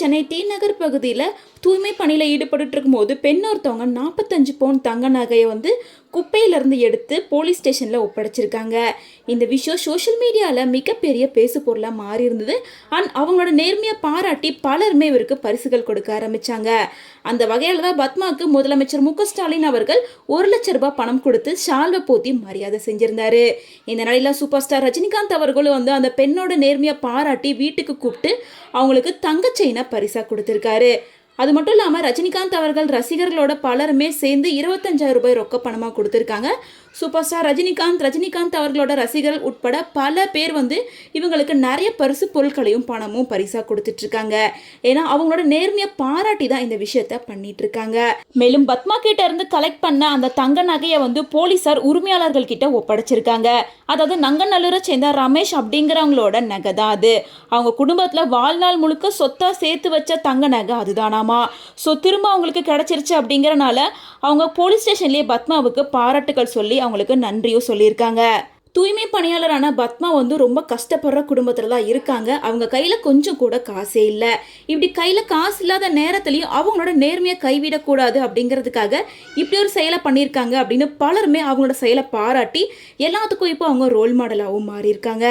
Chennai D நகர் பகுதியில் தூய்மை பணியில் ஈடுபட்டு இருக்கும்போது பெண் ஒருத்தவங்க 45 பவுன் தங்க நகையை குப்பையிலேருந்து எடுத்து போலீஸ் ஸ்டேஷனில் ஒப்படைச்சிருக்காங்க. இந்த விஷயம் சோஷியல் மீடியாவில் மிகப்பெரிய பேசு பொருளாக மாறி இருந்தது. அண்ட் அவங்களோட நேர்மையை பாராட்டி பலருமே இவருக்கு பரிசுகள் கொடுக்க ஆரம்பித்தாங்க. அந்த வகையில் தான் பத்மாவுக்கு முதலமைச்சர் மு.க.ஸ்டாலின் அவர்கள் 1 லட்சம் ரூபாய் பணம் கொடுத்து ஷால்வை போத்தி மரியாதை செஞ்சிருந்தாரு. இந்த நிலையில் சூப்பர் ஸ்டார் ரஜினிகாந்த் அவர்களும் அந்த பெண்ணோட நேர்மையை பாராட்டி வீட்டுக்கு கூப்பிட்டு அவங்களுக்கு தங்க செயினை பரிசா கொடுத்திருக்காரு. அது மட்டும் இல்லாமல் ரஜினிகாந்த் அவர்கள் ரசிகர்களோட பலருமே சேர்ந்து 25,000 ரூபாய் ரொக்க பணமாக கொடுத்துருக்காங்க. சூப்பர் ஸ்டார் ரஜினிகாந்த் அவர்களோட ரசிகர்கள் உட்பட பல பேர் இவங்களுக்கு நிறைய பரிசு பொருட்களையும் பணமும் பரிசா கொடுத்துட்டு இருக்காங்க. ஏன்னா அவங்களோட நேர்மையை பாராட்டி தான் இந்த விஷயத்த பண்ணிட்டு இருக்காங்க. மேலும் பத்மா கிட்ட இருந்து கலெக்ட் பண்ண அந்த தங்க நகையை போலீசார் உரிமையாளர்கள் கிட்ட ஒப்படைச்சிருக்காங்க. அதாவது நங்கநல்லூரை சேர்ந்த ரமேஷ் அப்படிங்கிறவங்களோட நகை தான் அது. அவங்க குடும்பத்துல வாழ்நாள் முழுக்க சொத்தா சேர்த்து வச்ச தங்க நகை அதுதானாமா. ஸோ திரும்ப அவங்களுக்கு கிடைச்சிருச்சு அப்படிங்கிறனால அவங்க போலீஸ் ஸ்டேஷன்லேயே பத்மாவுக்கு பாராட்டுகள் சொல்லி அவங்களுக்கு நன்றியும் சொல்லியிருக்காங்க. தூய்மை பணியாளரான பத்மா ரொம்ப கஷ்டப்படுற குடும்பத்தில் தான் இருக்காங்க. அவங்க கையில் கொஞ்சம் கூட காசே இல்லை. இப்படி கையில் காசு இல்லாத நேரத்துலையும் அவங்களோட நேர்மையை கைவிடக்கூடாது அப்படிங்கிறதுக்காக இப்படி ஒரு செயலை பண்ணியிருக்காங்க அப்படின்னு பலருமே அவங்களோட செயலை பாராட்டி எல்லாத்துக்கும் இப்போ அவங்க ரோல் மாடலாகவும் மாறியிருக்காங்க.